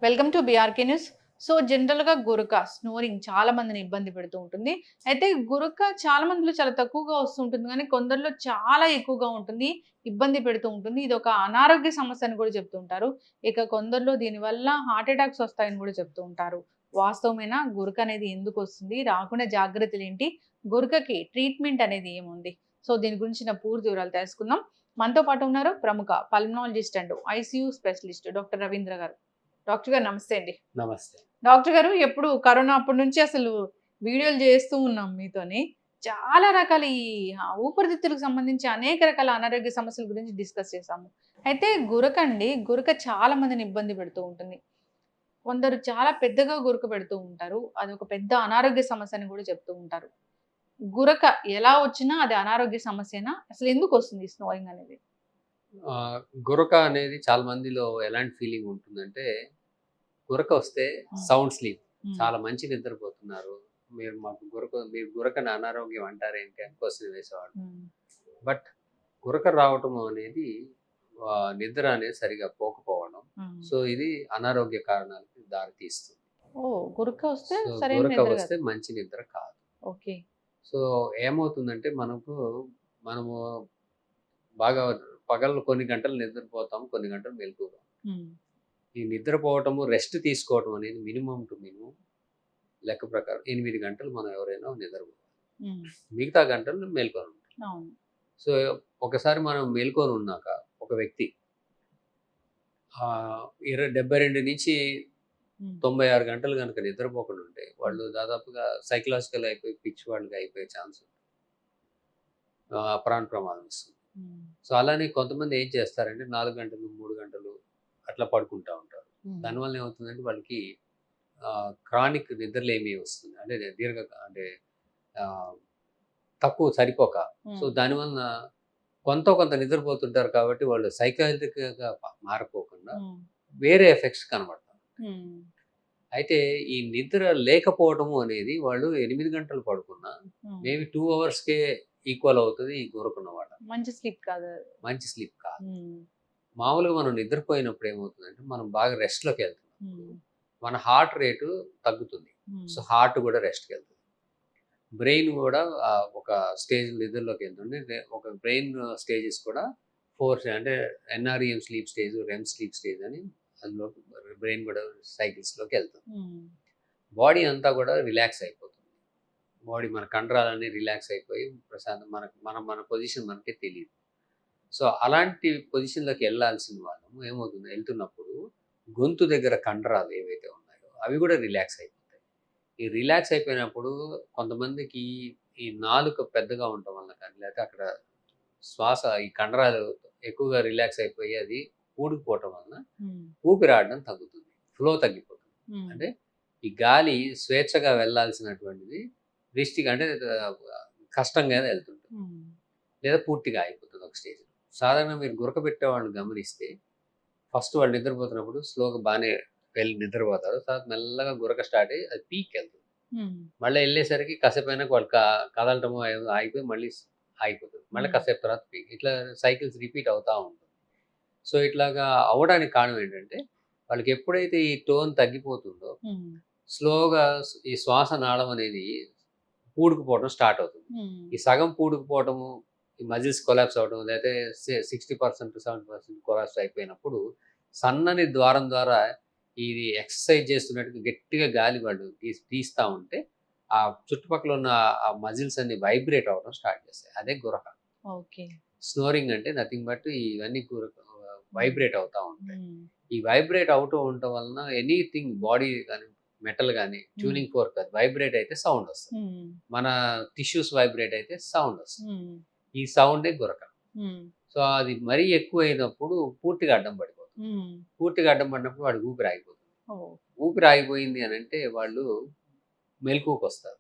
Welcome to BRK news. So జనరల్‌గా గురక, snoring చాలా మందిని ఇబ్బంది పెడుతూ ఉంటుంది. అయితే గురక చాలా మందిలో చాలా తక్కువగా వస్తుంటుంది గానీ, కొందరిలో చాలా ఎక్కువగా ఉంటుంది. ఇబ్బంది పెడుతూ ఉంటుంది. ఇదొక అనారోగ్య సమస్య అని కూడా చెప్తూ ఉంటారు. ఇక కొందరిలో దీనివల్ల హార్ట్ అటాక్స్ వస్తాయని కూడా చెప్తూ ఉంటారు. వాస్తవమేనా? గురక అనేది ఎందుకొస్తుంది? రాకుండా జాగ్రత్తలేంటి? గురకకి ట్రీట్మెంట్ అనేది ఏముంది? సో దీని గురించిన పూర్తి వివరాలు తెలుసుకుందాం. మనతో పాటు ఉన్నారు ప్రముఖ pulmonologist and ICU specialist doctor Ravindra గారు. డాక్టర్ గారు నమస్తే అండి. నమస్తే. డాక్టర్ గారు ఎప్పుడు కరోనా అప్పటి నుంచి అసలు వీడియోలు చేస్తూ ఉన్నాం మీతోని. చాలా రకాల ఈ ఊపిరితిత్తులకు సంబంధించి అనేక రకాల అనారోగ్య సమస్యల గురించి డిస్కస్ చేశాము. అయితే గురక చాలా మందిని ఇబ్బంది పెడుతూ ఉంటుంది. కొందరు చాలా పెద్దగా గురక పెడుతూ ఉంటారు. అదొక పెద్ద అనారోగ్య సమస్య అని కూడా చెప్తూ ఉంటారు. గురక ఎలా వచ్చినా అది అనారోగ్య సమస్యేనా? అసలు ఎందుకొస్తుంది ఈ స్నోరింగ్ అనేది? గురక అనేది చాలా మందిలో ఎలాంటి ఫీలింగ్ ఉంటుందంటే, గురక వస్తే హ్మ్. Sound sleep. హ్మ్. చాలా మంచి నిద్రపోతున్నారు. మీరు గురకని అనారోగ్యం అంటారేంటి అని క్వెషన్ వేసేవాళ్ళు. హ్మ్. బట్ గురక రావటం అనేది నిద్ర అనేది సరిగ్గా పోకపోవడం. హ్మ్. సో, ఇది అనారోగ్య కారణాలకు దారితీస్తుంది. ఓహ్! గురక వస్తే సో, సరైన గురక నిద్ర వస్తే కాదు. మంచి నిద్ర కాదు. ఓకే. సో, ఏమవుతుందంటే మనము బాగా పగలు కొన్ని గంటలు నిద్రపోతాం. కొన్ని గంటలు మెలుకువగా హ్మ్. ఈ నిద్రపోవటము, రెస్ట్ తీసుకోవటం అనేది మినిమమ్ టు మినిమమ్ లెక్క ప్రకారం 8 గంటలు మనం ఎవరైనా నిద్రపోవాలి. హ్మ్. మిగతా గంటలు మేల్కొని ఉంటాం. అవును. సో, ఒకసారి మనం మేల్కొని ఉన్నాక ఒక వ్యక్తి 72 నుంచి హ్మ్. 96 గంటలు గనుక నిద్రపోకుండా ఉంటే వాళ్ళు దాదాపుగా సైకలాజికల్ అయిపోయి పిచ్చి వాళ్ళుగా అయిపోయే ఛాన్స్ ఉంది. ప్రాణ ప్రమాదం వస్తుంది. హ్మ్. సో, అలానే కొంతమంది ఏం చేస్తారంటే 4 గంటలు, 3 గంటలు అట్లా పడుకుంటా ఉంటారు. హ్మ్. దానివల్ల ఏమవుతుందంటే వాళ్ళకి క్రానిక్ నిద్రలేమి వస్తుంది. అంటే ఆహ్, తక్కువ సరిపోక. సో, హ్మ్. దానివలన కొంత నిద్రపోతుంటారు కాబట్టి వాళ్ళు సైకాలజికల్‌గా మారిపోకుండా హ్మ్. వేరే ఎఫెక్ట్స్ కనబడతాయి. హ్మ్. అయితే ఈ నిద్ర లేకపోవడము అనేది వాళ్ళు 8 గంటలు పడుకున్నా హ్మ్. మేబీ 2 అవర్స్‌కే ఈక్వల్ అవుతది ఈ గురకున్న వాళ్ళకి. మంచి స్లీప్ కాదు అది. మంచి స్లీప్ కాదు. హ్మ్. మామూలుగా మనం నిద్రపోయినప్పుడు ఏమవుతుందంటే మనం బాగా రెస్ట్‌లోకెళ్తున్నప్పుడు హ్మ్. మన హార్ట్ రేటు తగ్గుతుంది. హ్మ్. సో, హార్ట్ కూడా రెస్ట్‌కెళ్తుంది. బ్రెయిన్ గూడా ఒక స్టేజ్ నిద్రలోకెళ్తుంది. ఒక బ్రెయిన్ స్టేజెస్ కూడా 4 అంటే NREM sleep stage, REM sleep stage అని అందులో బ్రెయిన్ గూడా సైకిల్స్‌లోకెళ్తుంది. హ్మ్. బాడీ అంతా గూడా రిలాక్స్ అయిపోతుంది. మన కండరాలన్నీ రిలాక్స్ అయిపోయి ప్రశాంతం మన పొజిషన్ మనకే తెలీదు. సో, అలాంటి పొజిషన్‌లోకి ఎళ్ళాల్సిన వాళ్ళము ఏమవుతుంది ఎళ్తున్నప్పుడు గొంతు దగ్గర కండరాలు ఏవైతే ఉన్నాయో అవి గూడా రిలాక్స్ అయిపోతాయి. ఈ రిలాక్స్ అయిపోయినప్పుడు కొంతమందికి ఈ నాలుక పెద్దగా ఉండటం వల్ల కానీ, లేకపోతే అక్కడ ఈ కండరాలు ఎక్కువగా రిలాక్స్ అయిపోయి అది పూడుకుపోవటం వలన హ్మ్. ఊపిరాడడం తగ్గుతుంది. ఫ్లో తగ్గిపోతుంది. హ్మ్. అంటే ఈ గాలి స్వేచ్ఛగా వెళ్ళాల్సినటువంటిది అంటే ఆహ్, కష్టంగా వెళ్తుంటుంది. హ్మ్. లేదా పూర్తిగా ఆగిపోతుంది ఒక స్టేజ్‌లో. సాధారణంగా మీరు గురకబెట్టేవాళ్ళని గమనిస్తే ఫస్ట్ వాళ్ళు నిద్రపోతున్నప్పుడు స్లోగా బానే వెళ్ళి నిద్రపోతారు. తర్వాత మెల్లగా గురక స్టార్ట్ అయ్యి అది పీక్‌కెళ్తుంది. హ్మ్. మళ్ళా ఎళ్ళేసరికి కాసేపయినాక వాళ్ళు కదలటమో ఏదో ఆగిపోయి మళ్ళీ ఆగిపోతది. మళ్ళీ హ్మ్. కాసేపు తర్వాత పీక్. ఇట్లా సైకిల్స్ రిపీట్ అవుతా ఉంటుంది. సో, ఇట్లాగా అవ్వడానికి కారణం ఏంటంటే, వాళ్ళకి ఎప్పుడైతే ఈ టోన్ తగ్గిపోతుందో, హ్మ్. స్లోగా ఈ శ్వాస నాళం అనేది పూడుకుపోవడం స్టార్ట్ అవుతుంది. హ్మ్. ఈ సగం పూడుకుపోవటము, ఈ మజిల్స్ కొలాప్స్ అవ్వడం, లేతే 60% 70% కొలాప్స్ అయిపోయినప్పుడు, సన్నని ద్వారం ద్వారా ఇది ఎక్సర్సైజ్ చేస్తున్నట్టుగా గట్టిగా గాలి వాళ్ళు తీస్తా ఉంటే, ఆ చుట్టుపక్కల ఉన్న ఆ మజిల్స్ అన్నీ వైబ్రేట్ అవ్వడం స్టార్ట్ చేస్తాయి. అదే గురక. ఓకే. స్నోరింగ్ అంటే నథింగ్ బట్ ఇవన్నీ హ్మ్. వైబ్రేట్ అవుతా ఉంటాయి. హ్మ్. ఈ వైబ్రేట్ అవుతూ ఉండటం వలన ఎనీథింగ్ బాడీ గాని, మెటల్ గాని హ్మ్. ట్యూనింగ్ ఫోర్క్ అది వైబ్రేట్ అయితే సౌండ్ వస్తది. హ్మ్. మన టిష్యూస్ వైబ్రేట్ అయితే సౌండ్ వస్తది. హ్మ్. ఈ సౌండే గురక. హ్మ్. సో, అది మరీ ఎక్కువైనప్పుడు పూర్తిగా అడ్డం పడిపోతుంది. హ్మ్. పూర్తిగా అడ్డం పడినప్పుడు వాడికి ఊపిరి ఆగిపోతుంది. ఓహ్! ఊపిరి ఆగిపోయింది అనంటే వాళ్ళు మెలకువకొస్తారు.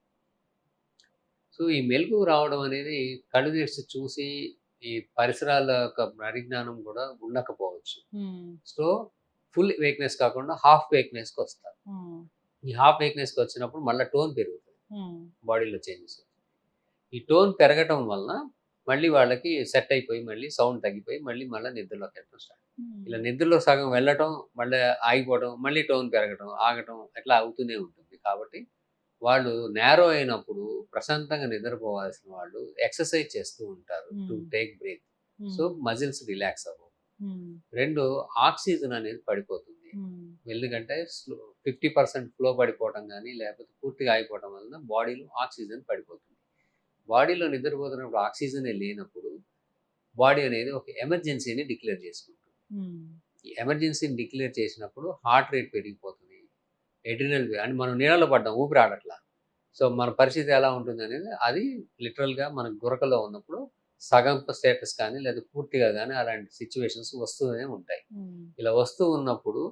సో, ఈ మెలుకువ రావడం అనేది కళ్ళు తెరిచి చూసి ఈ పరిసరాల యొక్క పరిజ్ఞానం కూడా ఉండకపోవచ్చు. హ్మ్. సో, ఫుల్ వేక్‌నెస్ కాకుండా హాఫ్ వేక్‌నెస్‌కొస్తారు. హ్మ్. ఈ హాఫ్ వేక్‌నెస్‌కొచ్చినప్పుడు మళ్ళా టోన్ పెరుగుతది. హ్మ్. బాడీలో చేంజెస్. ఈ టోన్ పెరగటం వలన మళ్ళీ వాళ్ళకి సెట్ అయిపోయి మళ్ళీ సౌండ్ తగ్గిపోయి మళ్ళీ నిద్రలోకి వెళ్ళడం స్టార్ట్. ఇలా నిద్రలో సగం వెళ్ళటం, మళ్ళీ ఆగిపోవడం, మళ్ళీ టోన్ పెరగటం, ఆగటం అట్లా అవుతూనే ఉంటుంది. కాబట్టి వాళ్ళు నేరో అయినప్పుడు ప్రశాంతంగా నిద్రపోవాల్సిన వాళ్ళు ఎక్సర్సైజ్ చేస్తూ ఉంటారు to take break. So muscles relax అవ్వవు. 2 ఆక్సిజన్ అనేది పడిపోతుంది. ఎందుకంటే 50% ఫ్లో పడిపోవడం కానీ లేకపోతే పూర్తిగా ఆగిపోవడం వలన బాడీలో ఆక్సిజన్ పడిపోతుంది. బాడీలో నిద్రపోతున్నప్పుడు ఆక్సిజనే లేనప్పుడు బాడీ అనేది ఒక ఎమర్జెన్సీని డిక్లేర్ చేసుకుంటుంది. ఈ ఎమర్జెన్సీని డిక్లేర్ చేసినప్పుడు హార్ట్ రేట్ పెరిగిపోతుంది, ఎడ్రినల్ అంటే మనం నీళ్ళలో పడ్డాం, ఊపిరి ఆడట్లా. సో మన పరిస్థితి ఎలా ఉంటుంది అనేది అది లిటరల్గా మన గురకలో ఉన్నప్పుడు సగం స్టేటస్ కానీ లేదా పూర్తిగా కానీ అలాంటి సిచ్యువేషన్స్ వస్తూనే ఉంటాయి. ఇలా వస్తూ ఉన్నప్పుడు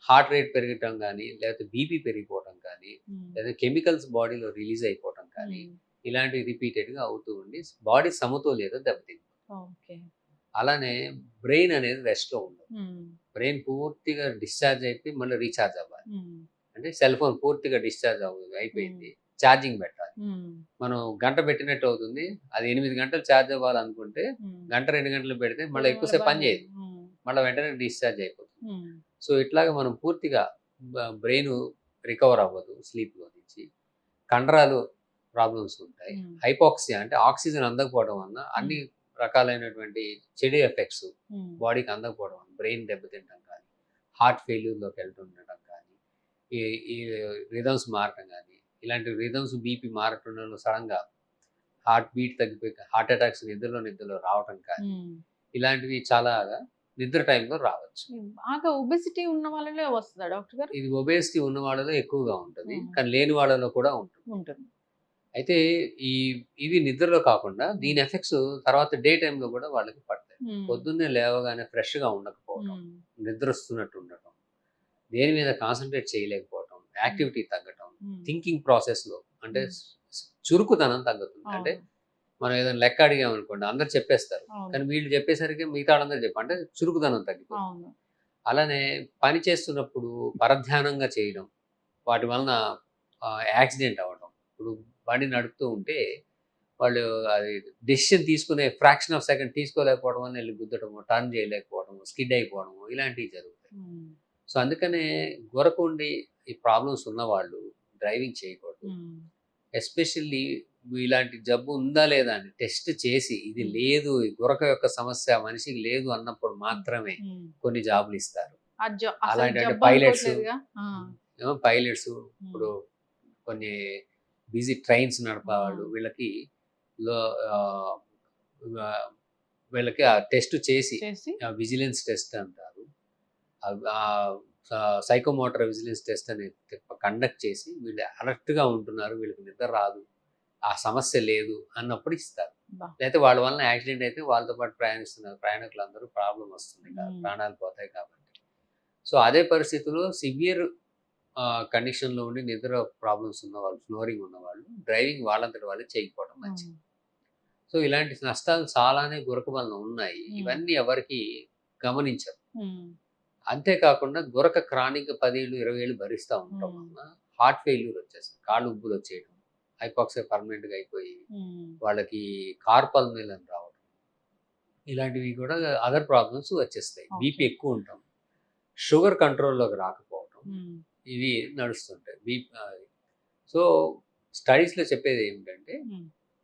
హార్ట్ రేట్ పెరగటం కానీ లేకపోతే బీపీ పెరిగిపోవటం కానీ లేదా కెమికల్స్ బాడీలో రిలీజ్ అయిపోవటం కానీ ఇలాంటివి రిపీటెడ్గా అవుతూ ఉండి బాడీ సమతుల్యత దెబ్బతింది. అలానే బ్రెయిన్ అనేది రెస్ట్లో ఉండదు. బ్రెయిన్ పూర్తిగా డిశ్చార్జ్ అయిపోయి మళ్ళీ రీఛార్జ్ అవ్వాలి. అంటే సెల్ ఫోన్ పూర్తిగా డిశ్చార్జ్ అయిపోయింది, ఛార్జింగ్ పెట్టాలి. మనం గంట పెట్టినట్టు అవుతుంది. అది 8 గంటలు ఛార్జ్ అవ్వాలనుకుంటే గంట 2 గంటలు పెడితే మళ్ళీ ఎక్కువసేపు పని చేయదు, మళ్ళీ వెంటనే డిశ్చార్జ్ అయిపోతుంది. సో ఇట్లాగా మనం పూర్తిగా బ్రెయిన్ రికవర్ అవ్వదు స్లీప్లో నుంచి. కండరాలు ప్రాబ్లమ్స్ ఉంటాయి. హైపాక్సియా అంటే ఆక్సిజన్ అందకపోవడం వలన అన్ని రకాలైనటువంటి చెడు ఎఫెక్ట్స్ బాడీకి అందకపోవడం వల్ల బ్రెయిన్ దెబ్బతింటం కానీ, హార్ట్ ఫెయిల్యూర్లోకి వెళ్తుండటం కానీ, ఈ రిథమ్స్ మారటం కానీ, ఇలాంటి రిథమ్స్ బీపీ మారటంలో సడన్గా హార్ట్ బీట్ తగ్గిపోయి హార్ట్ అటాక్స్ నిద్రలో రావటం కానీ ఇలాంటివి చాలా నిద్ర టైంలో రావచ్చు. బాగా ఒబెసిటీ ఉన్న వాళ్ళలో వస్తుందా డాక్టర్ గారు? ఇది ఒబేసిటీ ఉన్న వాళ్ళలో ఎక్కువగా ఉంటుంది, కానీ లేని వాళ్ళలో కూడా ఉంటుంది. అయితే ఇది నిద్రలో కాకుండా దీని ఎఫెక్ట్స్ తర్వాత డే టైంలో కూడా వాళ్ళకి పడతాయి. పొద్దున్నే లేవగానే ఫ్రెష్గా ఉండకపోవడం, నిద్ర వస్తున్నట్టు ఉండటం, దేని మీద కాన్సన్ట్రేట్ చేయలేకపోవటం, యాక్టివిటీ తగ్గటం, థింకింగ్ ప్రాసెస్లో అంటే చురుకుతనం తగ్గుతుంది. అంటే మనం ఏదైనా లెక్క అడిగామనుకోండి అందరు చెప్పేస్తారు, కానీ వీళ్ళు చెప్పేసరికి మిగతా వాళ్ళందరూ అంటే చురుకుదనం తగ్గిపోతుంది. అలానే పని చేస్తున్నప్పుడు పరధ్యానంగా చేయడం, వాటి వలన యాక్సిడెంట్ అవ్వడం. ఇప్పుడు బండి నడుపుతూ ఉంటే వాళ్ళు అది డెసిషన్ తీసుకునే ఫ్రాక్షన్ ఆఫ్ సెకండ్ తీసుకోలేకపోవడం వల్ల వెళ్ళి గుద్దటము, టర్న్ చేయలేకపోవడము, స్కిడ్ అయిపోవడము ఇలాంటివి జరుగుతాయి. సో అందుకనే గురకుండి ఈ ప్రాబ్లమ్స్ ఉన్నవాళ్ళు డ్రైవింగ్ చేయకూడదు. ఎస్పెషల్లీ ఇలాంటి జబ్బు ఉందా లేదా అని టెస్ట్ చేసి ఇది లేదు, ఈ గురక యొక్క సమస్య మనిషికి లేదు అన్నప్పుడు మాత్రమే కొన్ని జాబులు ఇస్తారు. అలాంటి పైలట్స్ ఇప్పుడు కొన్ని బిజీ ట్రైన్స్ నడపేవాళ్ళు వీళ్ళకి ఆ టెస్ట్ చేసి విజిలెన్స్ టెస్ట్ అంటారు, సైకోమోటర్ విజిలెన్స్ టెస్ట్ అనేది కండక్ట్ చేసి వీళ్ళు అలర్ట్గా ఉంటున్నారు, వీళ్ళకి నిద్ర రాదు, ఆ సమస్య లేదు అన్నప్పుడు ఇస్తారు. లేకపోతే వాళ్ళ వలన యాక్సిడెంట్ అయితే వాళ్ళతో పాటు ప్రయాణిస్తున్నారు ప్రయాణికులందరూ ప్రాబ్లం వస్తుంది, ప్రాణాలు పోతాయి కాబట్టి. సో అదే పరిస్థితుల్లో సివియర్ కండిషన్లో ఉండి నిద్ర ప్రాబ్లమ్స్ ఉన్నవాళ్ళు, స్నోరింగ్ ఉన్నవాళ్ళు డ్రైవింగ్ వాళ్ళంతటి వాళ్ళే చేయకపోవడం మంచిది. సో ఇలాంటి నష్టాలు చాలానే గురక వలన ఉన్నాయి, ఇవన్నీ ఎవరికి గమనించరు. అంతేకాకుండా గురక క్రానిక్ 10 ఏళ్ళు 20 ఏళ్ళు భరిస్తూ ఉండటం వలన హార్ట్ ఫెయిల్యూర్ వచ్చేస్తుంది, కాళ్ళు ఉబ్బులు వచ్చేయడం, హైపాక్సియా పర్మనెంట్గా అయిపోయి వాళ్ళకి కార్పల్ అని రావడం, ఇలాంటివి కూడా అదర్ ప్రాబ్లమ్స్ వచ్చేస్తాయి. బీపీ ఎక్కువ ఉంటాం, షుగర్ కంట్రోల్లోకి రాకపోవడం, ఇవి నడుస్తుంటాయి. సో స్టడీస్లో చెప్పేది ఏమిటంటే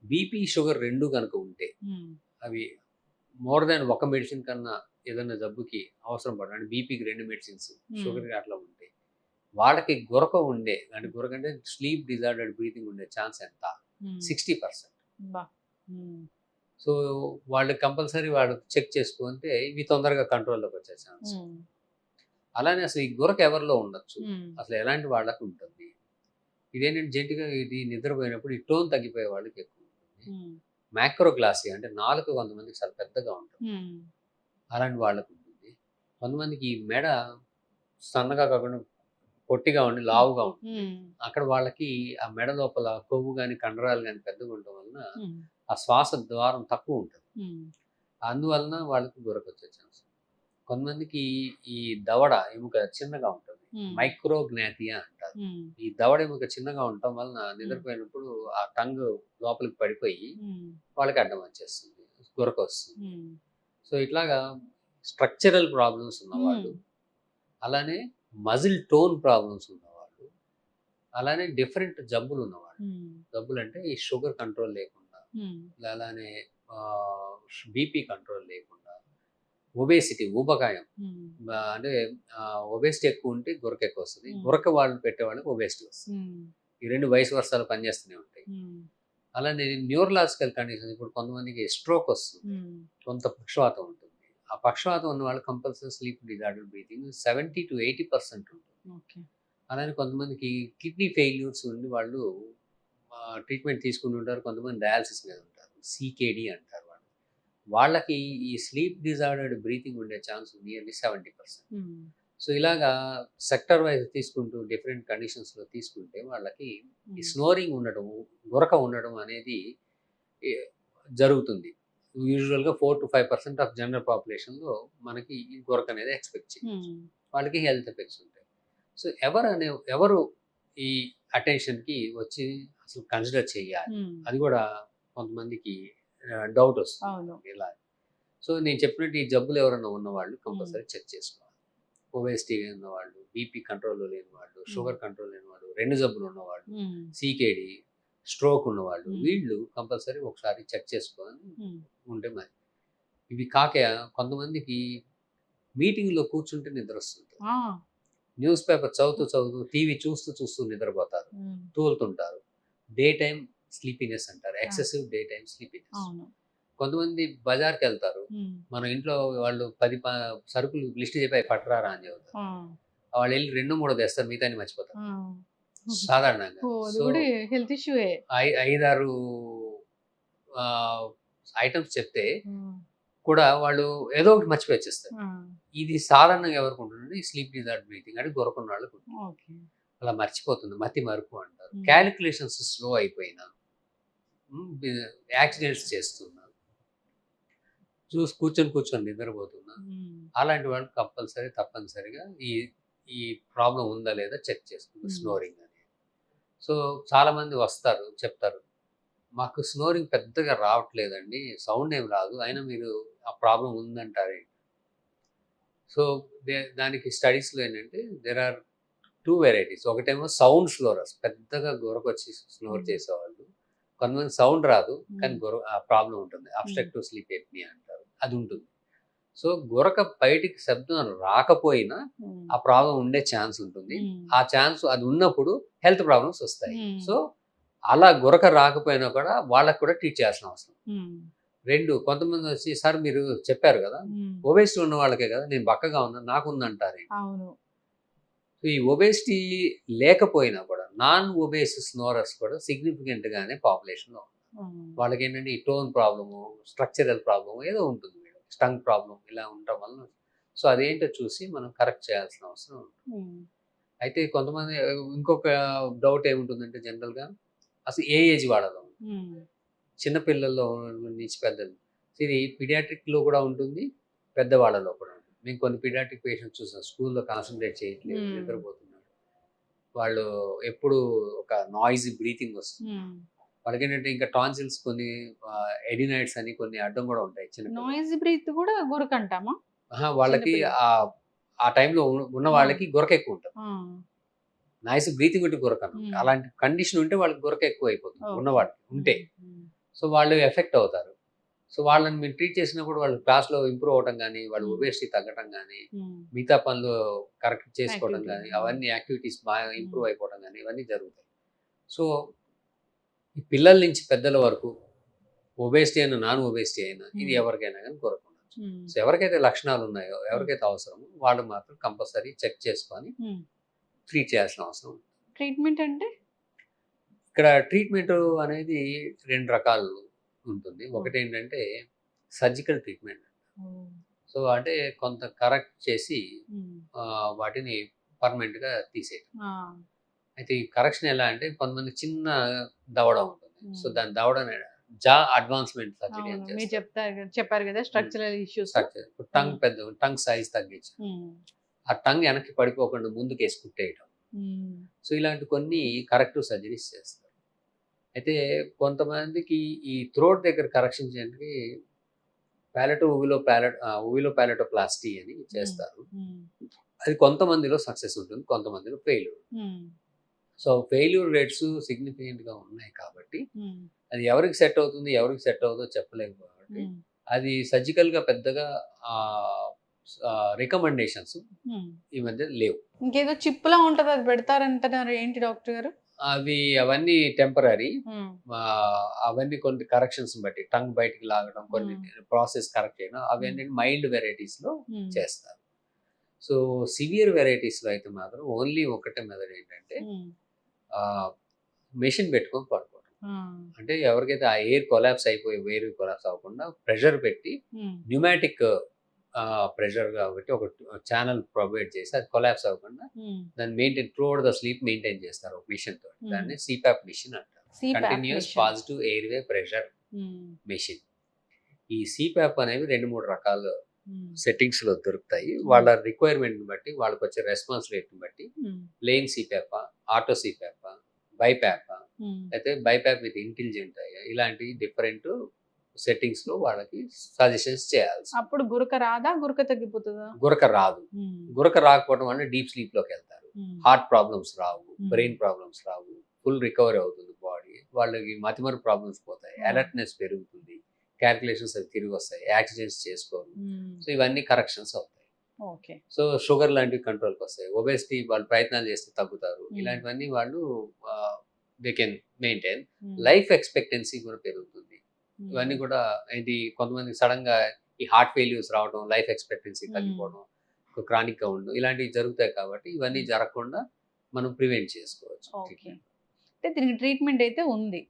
బీపీ షుగర్ రెండు కనుక ఉంటే అవి మోర్ దాన్ ఒక మెడిసిన్ కన్నా ఏదైనా జబ్బుకి అవసరం పడదు, అంటే బీపీకి 2 మెడిసిన్స్, షుగర్కి అట్లా ఉంటే వాళ్ళకి గురక ఉండే అంటే గురక అంటే స్లీప్ డిజార్డర్డ్ బ్రీతింగ్ ఉండే ఛాన్స్ ఎంత 60%. సో వాళ్ళకి కంపల్సరీ వాళ్ళు చెక్ చేసుకుంటే ఇవి తొందరగా కంట్రోల్లోకి వచ్చే ఛాన్స్. అలానే అసలు ఈ గురక ఎవరిలో ఉండొచ్చు, అసలు ఎలాంటి వాళ్ళకి ఉంటుంది, ఇదేంటంటే జెంట్గా ఇది నిద్రపోయినప్పుడు ఈ టోన్ తగ్గిపోయే వాళ్ళకి ఎక్కువ ఉంటుంది. మ్యాక్రోగ్లాసియా అంటే నాలుక కొంతమందికి చాలా పెద్దగా ఉంటుంది, అలాంటి వాళ్ళకు ఉంటుంది. కొంతమందికి ఈ మెడ సన్నగా కాకుండా పొట్టిగా ఉండి లావుగా ఉంటుంది, అక్కడ వాళ్ళకి ఆ మెడ లోపల కొవ్వు కానీ కండరాలు కానీ పెద్దగా ఉండటం వలన ఆ శ్వాస ద్వారం తక్కువ ఉంటుంది, అందువలన వాళ్ళకి గురక వచ్చే ఛాన్స్. కొంతమందికి ఈ దవడ ఎముక చిన్నగా ఉంటుంది, మైక్రోగ్నాథియా అంటారు. ఈ దవడ ఎముక చిన్నగా ఉండటం వలన నిద్రపోయినప్పుడు ఆ టంగ్ లోపలికి పడిపోయి వాళ్ళకి అడ్డం వచ్చేస్తుంది. గురక వస్తుంది. సో ఇట్లాగా స్ట్రక్చరల్ ప్రాబ్లమ్స్ ఉన్నవాళ్ళు, అలానే మజిల్ టోన్ ప్రాబ్లమ్స్ ఉన్నవాళ్ళు, అలానే డిఫరెంట్ జబ్బులు ఉన్నవాళ్ళు. జబ్బులు అంటే ఈ షుగర్ కంట్రోల్ లేకుండా, అలానే బీపీ కంట్రోల్ లేకుండా, ఒబేసిటీ ఊబకాయం, అంటే ఒబేసిటీ ఎక్కువ ఉంటే గురక ఎక్కువ వస్తుంది. గురక వాళ్ళు పెట్టే వాళ్ళకి ఒబేసిటీ వస్తుంది. ఈ రెండు వయసు వర్షాలు పనిచేస్తూనే ఉంటాయి. అలానే న్యూరలాజికల్ కండిషన్, ఇప్పుడు కొంతమందికి స్ట్రోక్ వస్తుంది, కొంత పక్షవాతం ఉంటుంది. ఆ పక్షవాతం ఉన్న వాళ్ళు కంపల్సరీ స్లీప్ డిజార్డర్ బ్రీతింగ్ 70-80% ఉంటుంది. అలానే కొంతమందికి కిడ్నీ ఫెయిల్యూర్స్ ఉండి వాళ్ళు ట్రీట్మెంట్ తీసుకుని ఉంటారు. కొంతమంది డయాలసిస్ మీద ఉంటారు, సికేడి అంటారు వాళ్ళు. వాళ్ళకి ఈ స్లీప్ డిజార్డర్డ్ బ్రీతింగ్ ఉండే ఛాన్స్ నియర్లీ 70%. సో ఇలాగా సెక్టర్ వైజ్ తీసుకుంటూ డిఫరెంట్ కండిషన్స్లో తీసుకుంటే వాళ్ళకి ఈ స్నోరింగ్ ఉండడం, గురక ఉండడం అనేది జరుగుతుంది. యూజువల్గా 4-5% ఆఫ్ జనరల్ పాపులేషన్లో మనకి ఈ గురక అనేది ఎక్స్పెక్ట్ చేయొచ్చు. వాళ్ళకి హెల్త్ ఎఫెక్ట్స్ ఉంటాయి. సో ఎవరు ఈ అటెన్షన్కి వచ్చి అసలు కన్సిడర్ చేయాలి, అది కూడా కొంతమందికి డౌట్ వస్తుంది ఇలా. సో నేను చెప్పినట్టు ఈ జబ్బులు ఎవరైనా ఉన్నవాళ్ళు కంపల్సరీ చెక్ చేసుకోవాలి. ఒబేసిటీ ఉన్నవాళ్ళు, బీపీ కంట్రోల్లో లేని వాళ్ళు, షుగర్ కంట్రోల్ లేని వాళ్ళు, 2 జబ్బులు ఉన్నవాళ్ళు, సికేడి, స్ట్రోక్ ఉన్నవాళ్ళు, వీళ్ళు కంపల్సరీ ఒకసారి చెక్ చేసుకొని ఉంటే మరి. ఇవి కాక కొంతమందికి మీటింగ్లో కూర్చుంటే నిద్ర వస్తుంది, న్యూస్ పేపర్ చదువుతూ టీవీ చూస్తూ నిద్రపోతారు, తూలుతుంటారు. డే టైమ్ స్లీపీనెస్ అంటారు, ఎక్సెసివ్ డే టైమ్ స్లీపీనెస్. కొంతమంది బజార్కి వెళ్తారు, మన ఇంట్లో వాళ్ళు 10 సరుకులు లిస్ట్ చెప్పి పట్టరారా అని చెబుతారు. వాళ్ళు వెళ్ళి 2-3 తెస్తారు, మిగతాన్ని మర్చిపోతారు సాధారణంగా. So health ఇష్యూయే. 5-6 ఐటమ్స్ చెప్తే కూడా వాళ్ళు ఏదో ఒకటి మర్చిపోయి వచ్చేస్తారు. ఇది సాధారణంగా ఎవరికి ఉంటుంది, ఈ స్లీప్ డిజార్డర్ బ్రీతింగ్ అంటే గురకున్న వాళ్ళకి ఉంటుంది. అలా మర్చిపోతుంది, మతి మరుపు అంటారు. క్యాలిక్యులేషన్స్ స్లో అయిపోయినా, యాక్సిడెంట్స్ చేస్తున్నా, కూర్చొని నిద్రపోతున్నా, అలాంటి వాళ్ళు కంపల్సరీ తప్పనిసరిగా ఈ ప్రాబ్లం ఉందా లేదా చెక్ చేసుకుంటారు, స్నోరింగ్ అనేది. సో చాలామంది వస్తారు, చెప్తారు మాకు స్నోరింగ్ పెద్దగా రావట్లేదండి, సౌండ్ ఏం రాదు, అయినా మీరు ఆ ప్రాబ్లం ఉందంటారే. సో దానికి స్టడీస్లో ఏంటంటే దెర్ ఆర్ 2 వెరైటీస్. ఒకటేమో సౌండ్ స్లోరర్స్, పెద్దగా గురకొచ్చి స్నోర్ చేసేవాళ్ళు. కొంతమంది సౌండ్ రాదు కానీ ఆ ప్రాబ్లం ఉంటుంది, అబ్స్ట్రక్టివ్ స్లీప్ ఎప్నియా అంటారు, అది ఉంటుంది. సో గురక బయటికి శబ్దం రాకపోయినా ఆ ప్రాబ్లం ఉండే ఛాన్స్ ఉంటుంది. ఆ ఛాన్స్ అది ఉన్నప్పుడు హెల్త్ ప్రాబ్లమ్స్ వస్తాయి. సో అలా గురక రాకపోయినా కూడా వాళ్ళకు కూడా ట్రీట్ చేయాల్సిన అవసరం. 2, కొంతమంది వచ్చి సార్ మీరు చెప్పారు కదా ఒబేసిటీ ఉన్న వాళ్ళకే కదా, నేను బక్కగా ఉన్నా నాకుందంటారు. ఈ ఒబేసిటీ లేకపోయినా కూడా నాన్ ఒబేస్ స్నోరర్స్ కూడా సిగ్నిఫికెంట్ గానే పాపులేషన్లో ఉన్నారు. వాళ్ళకి ఏంటంటే ఈ టోన్ ప్రాబ్లము, స్ట్రక్చరల్ ప్రాబ్లము ఏదో ఉంటుంది, స్టంగ్ ప్రాబ్లం ఇలా ఉండటం వల్ల. సో అదేంటో చూసి మనం కరెక్ట్ చేయాల్సిన అవసరం ఉంటుంది. అయితే కొంతమంది ఇంకొక డౌట్ ఏముంటుందంటే జనరల్గా అసలు ఏ ఏజ్ వాళ్ళలో, చిన్నపిల్లల్లో నుంచి పెద్దలు, ఇది పీడియాట్రిక్లో కూడా ఉంటుంది, పెద్దవాళ్ళలో కూడా ఉంటుంది. మేము కొన్ని పీడియాట్రిక్ పేషెంట్స్ చూసాం, స్కూల్లో కాన్సన్ట్రేట్ చేయట్లేదు, నిద్రపోతున్నారు, వాళ్ళు ఎప్పుడు ఒక నాయిజీ బ్రీతింగ్ వస్తుంది. వాళ్ళకి ఏంటంటే ఇంకా టాన్సిల్స్, కొన్ని ఎడినైట్స్ అని కొన్ని అడ్డం కూడా ఉంటాయి. నాయిజీ బ్రీత్ కూడా గురక అంటామా? వాళ్ళకి ఆ టైంలో ఉన్న వాళ్ళకి గురక ఎక్కువ ఉంటుంది. నాయిస్ బ్రీతింగ్ ఉంటే గురక, అలాంటి కండిషన్ ఉంటే వాళ్ళకి గురక ఎక్కువ అయిపోతుంది ఉన్నవాళ్ళకి ఉంటే. సో వాళ్ళు ఎఫెక్ట్ అవుతారు. సో వాళ్ళని మేము ట్రీట్ చేసినప్పుడు వాళ్ళు క్లాస్లో ఇంప్రూవ్ అవ్వడం కానీ, వాళ్ళు ఒబేసిటీ తగ్గడం కానీ, మిగతా పనులు కరెక్ట్ చేసుకోవడం కానీ, అవన్నీ యాక్టివిటీస్ బాగా ఇంప్రూవ్ అయిపోవడం కానీ ఇవన్నీ జరుగుతాయి. సో ఈ పిల్లల నుంచి పెద్దల వరకు ఒబేసిటీ అయినా నాన్ ఒబేసిటీ అయినా ఇది ఎవరికైనా కానీ గురక ఉండొచ్చు. సో ఎవరికైతే లక్షణాలు ఉన్నాయో, ఎవరికైతే అవసరమో వాళ్ళు మాత్రం కంపల్సరీ చెక్ చేసుకొని ట్రీట్ చేయాల్సిన అవసరం. ట్రీట్మెంట్ అంటే ఇక్కడ ట్రీట్మెంట్ అనేది 2 రకాలు ఉంటుంది. ఒకటి ఏంటంటే సర్జికల్ ట్రీట్మెంట్. సో అంటే కొంత కరెక్ట్ చేసి వాటిని పర్మనెంట్గా తీసేయడం. అయితే ఈ కరెక్షన్ ఎలా అంటే కొంతమంది చిన్న దవడ ఉంటుంది, సో దాని దవడ జా అడ్వాన్స్మెంట్ సర్జరీ అని చెప్పారు కదా, structural issues. Tongue tongue size తగ్గించి ఆ టంగ్ వెనక్కి పడిపోకుండా ముందుకు వేసి కుట్టేయడం. సో ఇలాంటి కొన్ని కరెక్టివ్ సర్జరీస్ చేస్తారు. అయితే కొంతమందికి ఈ థ్రోట్ దగ్గర కరెక్షన్ చేయడానికి ఉవిలో ప్యాలెటోప్లాస్టీ అని చేస్తారు. అది కొంతమందిలో సక్సెస్ ఉంటుంది, కొంతమందిలో ఫెయిల్యూర్. సో ఫెయిల్యూర్ రేట్స్ సిగ్నిఫికెంట్గా ఉన్నాయి కాబట్టి అది ఎవరికి సెట్ అవుతుంది, ఎవరికి సెట్ అవుతుందో చెప్పలేము కాబట్టి అది సర్జికల్గా పెద్దగా రికమెండేషన్స్ ఈ మధ్య లేవు. ఇంకేదో చిప్పులా ఉంటది, అది పెడతారంటున్నారు, ఏంటి డాక్టర్ గారు? అవన్నీ టెంపరీ. అవన్నీ కొన్ని కరెక్షన్స్ బట్టి టంగ్ బయటికి లాగడం, కొన్ని ప్రాసెస్ కరెక్ట్ చేయడం, అవన్నీ మైల్డ్ వెరైటీస్లో చేస్తారు. సో సివియర్ వెరైటీస్లో అయితే మాత్రం ఓన్లీ ఒకటే మెథడ్ ఏంటంటే మెషిన్ పెట్టుకొని పడుకోవడం. అంటే ఎవరికైతే ఆ ఎయిర్ కొలాప్స్ అయిపోయి ఎయిర్ కొలాప్స్ అవ్వకుండా ప్రెషర్ పెట్టి న్యూమాటిక్ ప్రెషర్ కాబట్టి ఒక ఛానల్ ప్రొవైడ్ చేసి అది కొలాప్స్ అవ్వకుండా దాన్ని maintain throughout the sleep maintain చేస్తారు ఒక మిషన్ తో. దాన్ని సిపాప్ మిషన్ అంటారు, continuous positive airway pressure machine. ఈ సిపాప్ అనేవి 2-3 రకాల సెట్టింగ్స్ లో దొరుకుతాయి. వాళ్ళ రిక్వైర్మెంట్ బట్టి, వాళ్ళకి వచ్చే రెస్పాన్స్ రేట్ బట్టి playing CPAP, auto CPAP, BiPAP, అయితే బైపాప్ విత్ ఇంటెలిజెంట్ ఇలాంటి డిఫరెంట్ సెట్టింగ్స్ లో వాళ్ళకి సజెషన్స్ చేయాల్సి. అప్పుడు గురక రాదా, గురక తగ్గిపోతుందా? గురక రాదు. గురక రాకపోవడం వల్ల డీప్ స్లీప్ లోకి వెళ్తారు. హార్ట్ ప్రాబ్లమ్స్ రావు, బ్రెయిన్ ప్రాబ్లమ్స్ రావు, ఫుల్ రికవరీ అవుతుంది బాడీ. వాళ్ళకి మతిమరుపు ప్రాబ్లమ్స్ పోతాయి, అలర్ట్నెస్ పెరుగుతుంది, క్యాల్కులేషన్స్ అది తిరిగి వస్తాయి, యాక్సిడెంట్స్ చేసుకోరు. సో ఇవన్నీ కరెక్షన్స్ అవుతాయి. సో షుగర్ లాంటివి కంట్రోల్కి వస్తాయి, ఒబేసిటీ వాళ్ళు ప్రయత్నాలు చేస్తే తగ్గుతారు. ఇలాంటివన్నీ వాళ్ళు they can maintain. Life expectancy కూడా పెరుగుతుంది. ఇవన్నీ కూడా ఏంటి, కొంతమంది సడన్ గా ఈ హార్ట్ ఫెయిల్యూర్స్ రావడం, లైఫ్ ఎక్స్పెక్టెన్సీ తగ్గిపోవడం, క్రానిక్ గా ఉండడం, ఇలాంటివి జరుగుతాయి. కాబట్టి ఇవన్నీ జరగకుండా మనం ప్రివెంట్ చేసుకోవచ్చు. అంటే దీనికి ట్రీట్మెంట్ అయితే ఉంది.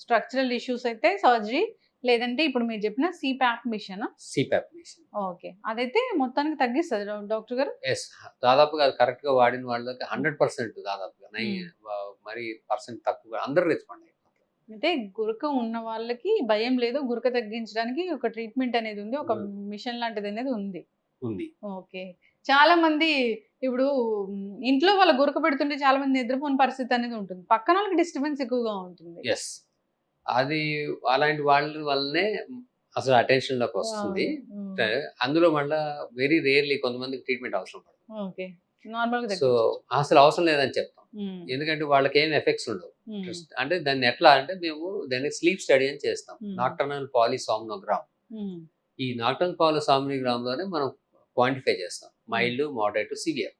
స్ట్రక్చరల్ ఇష్యూస్ అయితే సర్జరీ, లేదంటే ఇప్పుడు మీరు చెప్పిన సిపాప్ మిషన్. ఓకే, అదైతే మొత్తానికి తగ్గిస్తుంది డాక్టర్ గారు? ఎస్, దాదాపుగా అది కరెక్ట్ గా వాడిన వాళ్ళకి 100% దాదాపుగా మరి పర్సెంట్ తక్కువ అందరూ రెస్పాండ్ అయిపోతారు. అయితే గురక ఉన్న వాళ్ళకి భయం లేదు, గురక తగ్గించడానికి ఒక ట్రీట్మెంట్ అనేది ఉంది, ఒక మిషన్ లాంటిది అనేది ఉంది. ఓకే, చాలా మంది ఇప్పుడు ఇంట్లో వాళ్ళ గురక పెడుతుంటే చాలా మంది నిద్రపోని పరిస్థితి అనేది ఉంటుంది, పక్కన వాళ్ళకి డిస్టర్బెన్స్ ఎక్కువగా ఉంటుంది. ఎస్, అది అలాంటి వాళ్ళ వల్లనే అసలు అటెన్షన్ లోకి వస్తుంది. అందులో మళ్ళీ వెరీ రేర్లీ కొంతమందికి ట్రీట్మెంట్ అవసరం పడుతుంది. సో అసలు అవసరం లేదని చెప్తాం, ఎందుకంటే వాళ్ళకి ఏం ఎఫెక్ట్స్ ఉండవు. అంటే దాన్ని ఎట్లా అంటే మేము దాన్ని స్లీప్ స్టడీ అని చేస్తాం, నాక్టర్నల్ పాలిసామ్నోగ్రామ్. ఈ నాక్టర్నల్ పాలిసామ్నోగ్రామ్ లోనే మనం క్వాంటిఫై చేస్తాం మైల్డ్, మోడరేట్, సివియర్.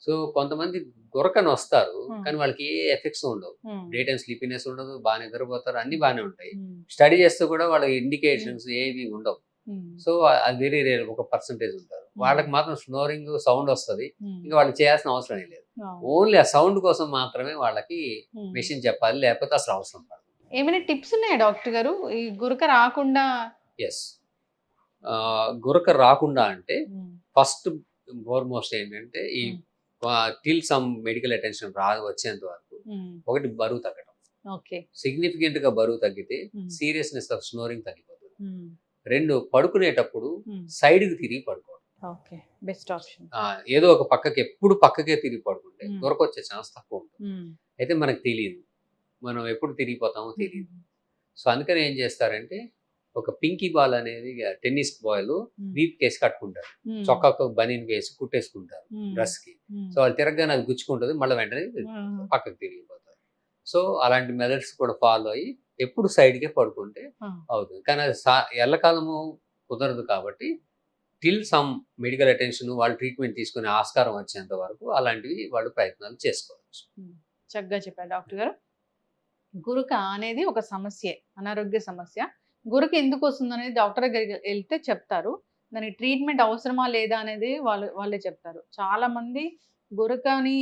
సో కొంతమంది గురకని వస్తారు కానీ వాళ్ళకి ఏ ఎఫెక్ట్స్ ఉండవు, డే టైం స్లీపీనెస్ ఉండదు, బాగా నిద్రపోతారు, అన్ని బాగానే ఉంటాయి. స్టడీ చేస్తే కూడా వాళ్ళకి ఇండికేషన్స్ ఏవి ఉండవు. సో అది వెరీ రేర్, ఒక పర్సంటేజ్ ఉంటారు. వాళ్ళకి మాత్రం స్నోరింగ్ సౌండ్ వస్తుంది, ఇంకా వాళ్ళు చేయాల్సిన అవసరం లేదు. ఓన్లీ ఆ సౌండ్ కోసం మాత్రమే వాళ్ళకి మెషిన్ చెప్పాలి, లేకపోతే అసలు అవసరం పడదు. ఏమైనా టిప్స్ ఉన్నాయా డాక్టర్ గారు ఈ గురక రాకుండా? ఎస్, గురక రాకుండా అంటే ఫస్ట్ ఫార్మోస్ట్ ఏంటంటే ఈ టిల్ సమ్ మెడికల్ అటెన్షన్ వచ్చేంత వరకు ఒకటి బరువు తగ్గడం. సిగ్నిఫికెంట్ గా బరువు తగ్గితే సీరియస్నెస్ ఆఫ్ స్నోరింగ్ తగ్గిపోతుంది. 2, పడుకునేటప్పుడు సైడ్ కి తిరిగి పడుకోవడం. Best option. ఏదో ఒక పక్కకి, ఎప్పుడు పక్కకే తిరిగి పడుకుంటే గురక వచ్చే ఛాన్స్ తక్కువ ఉంటుంది. అయితే మనకు తెలియదు, మనం ఎప్పుడు తిరిగిపోతామో తెలియదు. సో అందుకని ఏం చేస్తారంటే ఒక పింకీ బాల్ అనేది టెన్నిస్ బాల్ వీప్ కేసి కట్టుకుంటారు, చొక్కాకు బనీన్ వేసి కుట్టేసుకుంటారు డ్రెస్ కి. సో వాళ్ళు తిరగగానే అది గుచ్చుకుంటుంది, మళ్ళీ వెంటనే పక్కకు తిరిగిపోతారు. సో అలాంటి మెథడ్స్ కూడా ఫాలో అయ్యి ఎప్పుడు సైడ్ కే పడుకుంటే అవుతుంది. కానీ అది ఎల్లకాలము కుదరదు కాబట్టి టిల్ సమ్ మెడికల్ అటెన్షన్, వాళ్ళు ట్రీట్మెంట్ తీసుకునే ఆస్కారం వచ్చేంత వరకు అలాంటివి వాళ్ళు ప్రయత్నాలు చేసుకోవచ్చు. చక్కగా చెప్పారు డాక్టర్ గారు. గురక అనేది ఒక సమస్య, అనారోగ్య సమస్య. గురక ఎందుకు వస్తుంది అనేది డాక్టర్ దగ్గరికి వెళ్తే చెప్తారు, దానికి ట్రీట్మెంట్ అవసరమా లేదా అనేది వాళ్ళే చెప్తారు. చాలా మంది గురకని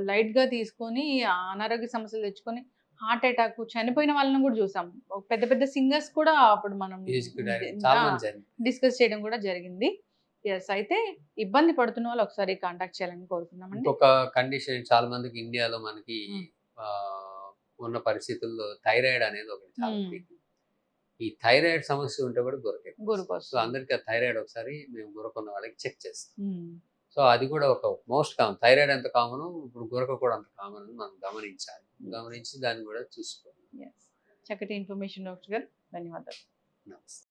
లైట్ గా తీసుకొని అనారోగ్య సమస్యలు తెచ్చుకొని హార్ట్ అటాక్, చనిపోయిన వాళ్ళని కూడా చూసాం. పెద్ద పెద్ద సింగర్స్ కూడా అప్పుడు మనం డిస్కస్ చేయడం కూడా జరిగింది. ఎస్, అయితే ఇబ్బంది పడుతున్న వాళ్ళు ఒకసారి కాంటాక్ట్ చేయాలని కోరుకున్నామండి. ఒక కండిషన్ చాలా మందికి ఇండియాలో మనకి ఉన్న పరిస్థితుల్లో థైరాయిడ్ అనేది ఒకటి చాలా ఈ థైరాయిడ్ సమస్య ఉంటే కూడా గురక. సో అందరికి థైరాయిడ్ ఒకసారి మేము గురకున్న వాళ్ళకి చెక్ చేస్తాం. సో అది కూడా ఒక మోస్ట్ కామన్, థైరాయిడ్ ఎంత కామన్, ఇప్పుడు గురక కూడా అంత కామన్ అని మనం గమనించి దాన్ని కూడా చూసుకోవాలి. చక్కటి ఇన్ఫర్మేషన్ డాక్టర్ గారు, ధన్యవాదాలు. నమస్తే.